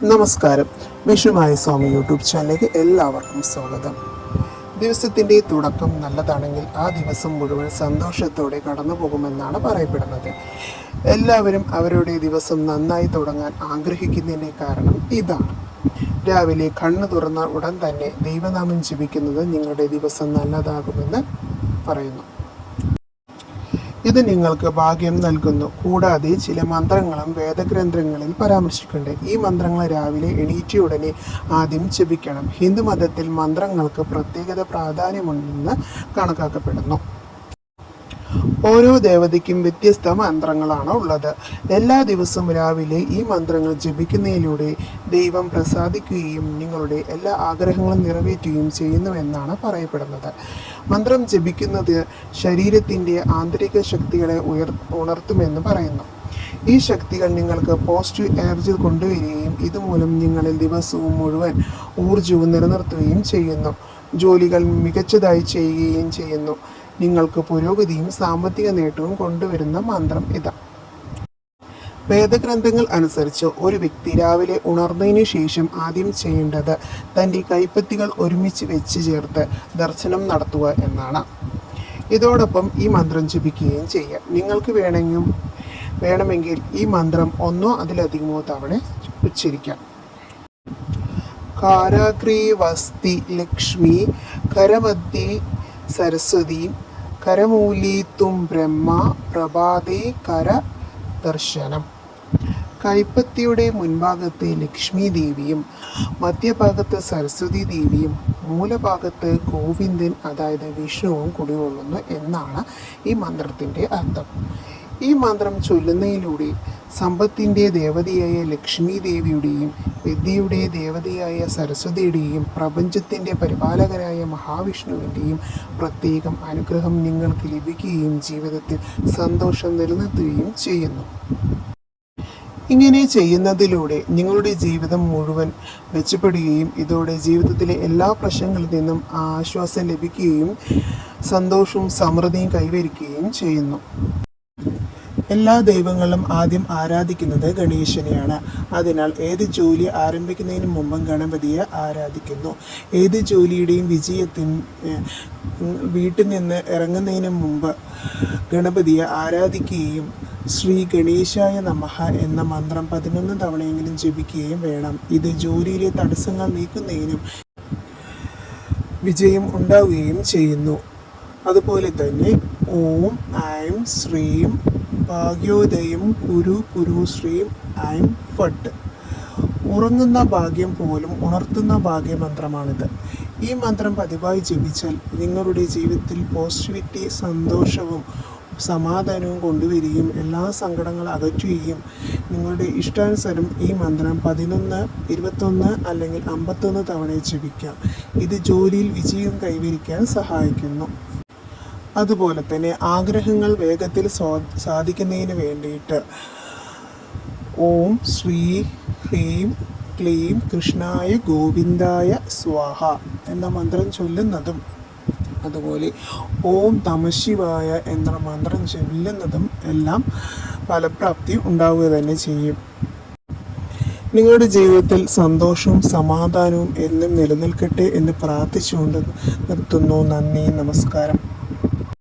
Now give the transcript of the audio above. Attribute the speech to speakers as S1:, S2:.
S1: നമസ്കാരം. വിഷുമായ സ്വാമി യൂട്യൂബ് ചാനലിലേക്ക് എല്ലാവർക്കും സ്വാഗതം. ദിവസത്തിൻ്റെ തുടക്കം നല്ലതാണെങ്കിൽ ആ ദിവസം മുഴുവൻ സന്തോഷത്തോടെ കടന്നു പോകുമെന്നാണ് പറയപ്പെടുന്നത്. എല്ലാവരും അവരുടെ ദിവസം നന്നായി തുടങ്ങാൻ ആഗ്രഹിക്കുന്നതിൻ്റെ കാരണം ഇതാണ്. രാവിലെ കണ്ണു തുറന്ന ഉടൻ തന്നെ ദൈവനാമം ജപിക്കുന്നത് നിങ്ങളുടെ ദിവസം നല്ലതാകുമെന്ന് പറയുന്നു. ഇത് നിങ്ങൾക്ക് ഭാഗ്യം നൽകുന്നു. കൂടാതെ ചില മന്ത്രങ്ങളും വേദഗ്രന്ഥങ്ങളിൽ പരാമർശിക്കുന്നുണ്ട്. ഈ മന്ത്രങ്ങൾ രാവിലെ എണീറ്റ ഉടനെ ആദ്യം ജപിക്കണം. ഹിന്ദു മതത്തിൽ മന്ത്രങ്ങൾക്ക് പ്രത്യേകത പ്രാധാന്യമുണ്ടെന്ന് കണക്കാക്കപ്പെടുന്നു. ഓരോ ദേവതയ്ക്കും വ്യത്യസ്ത മന്ത്രങ്ങളാണ് ഉള്ളത്. എല്ലാ ദിവസവും രാവിലെ ഈ മന്ത്രങ്ങൾ ജപിക്കുന്നതിലൂടെ ദൈവം പ്രസാദിക്കുകയും നിങ്ങളുടെ എല്ലാ ആഗ്രഹങ്ങളും നിറവേറ്റുകയും ചെയ്യുന്നുവെന്നാണ് പറയപ്പെടുന്നത്. മന്ത്രം ജപിക്കുന്നത് ശരീരത്തിൻ്റെ ആന്തരിക ശക്തികളെ ഉണർത്തുമെന്ന് പറയുന്നു. ഈ ശക്തികൾ നിങ്ങൾക്ക് പോസിറ്റീവ് എനർജി കൊണ്ടുവരികയും ഇതുമൂലം നിങ്ങളിൽ ദിവസവും മുഴുവൻ ഊർജവും നിലനിർത്തുകയും ചെയ്യുന്നു. ജോലികൾ മികച്ചതായി ചെയ്യുകയും ചെയ്യുന്നു. നിങ്ങൾക്ക് പുരോഗതിയും സാമ്പത്തിക നേട്ടവും കൊണ്ടുവരുന്ന മന്ത്രം ഇതാണ്. വേദഗ്രന്ഥങ്ങൾ അനുസരിച്ച് ഒരു വ്യക്തി രാവിലെ ഉണർന്നതിന് ശേഷം ആദ്യം ചെയ്യേണ്ടത് തൻ്റെ കൈപ്പത്തികൾ ഒരുമിച്ച് വെച്ച് ചേർത്ത് ദർശനം നടത്തുക എന്നാണ്. ഇതോടൊപ്പം ഈ മന്ത്രം ജപിക്കുകയും ചെയ്യാം. നിങ്ങൾക്ക് വേണമെങ്കിൽ ഈ മന്ത്രം ഒന്നോ അതിലധികമോ തവണ ഉച്ചരിക്കാം. കാരാഗ്രീവസ്തി ലക്ഷ്മി കരമധ്യേ സരസ്വതി കരമൂലീത്തും ബ്രഹ്മ പ്രഭാതേ കര ദർശനം. കൈപ്പത്തിയുടെ മുൻഭാഗത്ത് ലക്ഷ്മി ദേവിയും മധ്യഭാഗത്ത് സരസ്വതി ദേവിയും മൂലഭാഗത്ത് ഗോവിന്ദൻ അതായത് വിഷ്ണുവും കുടികൊള്ളുന്നു എന്നാണ് ഈ മന്ത്രത്തിൻ്റെ അർത്ഥം. ഈ മന്ത്രം ചൊല്ലുന്നതിലൂടെ സമ്പത്തിൻ്റെ ദേവതയായ ലക്ഷ്മി ദേവിയുടെയും വിദ്യയുടെ ദേവതയായ സരസ്വതിയുടെയും പ്രപഞ്ചത്തിൻ്റെ പരിപാലകനായ മഹാവിഷ്ണുവിൻ്റെയും പ്രത്യേകം അനുഗ്രഹം നിങ്ങൾക്ക് ലഭിക്കുകയും ജീവിതത്തിൽ സന്തോഷം നിലനിർത്തുകയും ചെയ്യുന്നു. ഇങ്ങനെ ചെയ്യുന്നതിലൂടെ നിങ്ങളുടെ ജീവിതം മുഴുവൻ മെച്ചപ്പെടുകയും ഇതോടെ ജീവിതത്തിലെ എല്ലാ പ്രശ്നങ്ങളിൽ നിന്നും ആശ്വാസം ലഭിക്കുകയും സന്തോഷവും സമൃദ്ധിയും കൈവരിക്കുകയും ചെയ്യുന്നു. എല്ലാ ദൈവങ്ങളും ആദ്യം ആരാധിക്കുന്നത് ഗണേശനെയാണ്. അതിനാൽ ഏത് ജോലി ആരംഭിക്കുന്നതിന് മുമ്പ് ഗണപതിയെ ആരാധിക്കുന്നു. ഏത് ജോലിയുടെയും വിജയത്തിന് വീട്ടിൽ നിന്ന് ഇറങ്ങുന്നതിന് മുമ്പ് ഗണപതിയെ ആരാധിക്കുകയും ശ്രീ ഗണേശായ നമഃ എന്ന മന്ത്രം 11 തവണയെങ്കിലും ജപിക്കുകയും വേണം. ഇത് ജോലിയിലെ തടസ്സങ്ങൾ നീക്കുന്നതിനും വിജയം ഉണ്ടാവുകയും ചെയ്യുന്നു. അതുപോലെ തന്നെ ഓം ഐം ശ്രീം ഭാഗ്യോദയം കുരു ശ്രീം ഐം ഫട്ട്. ഉറങ്ങുന്ന ഭാഗ്യം പോലും ഉണർത്തുന്ന ഭാഗ്യമന്ത്രമാണിത്. ഈ മന്ത്രം പതിവായി ജപിച്ചാൽ നിങ്ങളുടെ ജീവിതത്തിൽ പോസിറ്റിവിറ്റി, സന്തോഷവും സമാധാനവും കൊണ്ടുവരികയും എല്ലാ സങ്കടങ്ങളും അകറ്റുകയും നിങ്ങളുടെ ഇഷ്ടാനുസരണം ഈ മന്ത്രം 11, 21 അല്ലെങ്കിൽ 51 തവണ ജപിക്കാം. ഇത് ജോലിയിൽ വിജയം കൈവരിക്കാൻ സഹായിക്കുന്നു. അതുപോലെ തന്നെ ആഗ്രഹങ്ങൾ വേഗത്തിൽ സാധിക്കുന്നതിന് വേണ്ടിയിട്ട് ഓം ശ്രീ ഹ്രീം ക്ലീം കൃഷ്ണായ ഗോവിന്ദായ സ്വാഹ എന്ന മന്ത്രം ചൊല്ലുന്നതും അതുപോലെ ഓം നമഃശിവായ എന്ന മന്ത്രം ചൊല്ലുന്നതും എല്ലാം ഫലപ്രാപ്തി ഉണ്ടാവുക തന്നെ ചെയ്യും. നിങ്ങളുടെ ജീവിതത്തിൽ സന്തോഷവും സമാധാനവും എന്നും നിലനിൽക്കട്ടെ എന്ന് പ്രാർത്ഥിച്ചുകൊണ്ട് നിർത്തുന്നു. നന്ദി, നമസ്കാരം.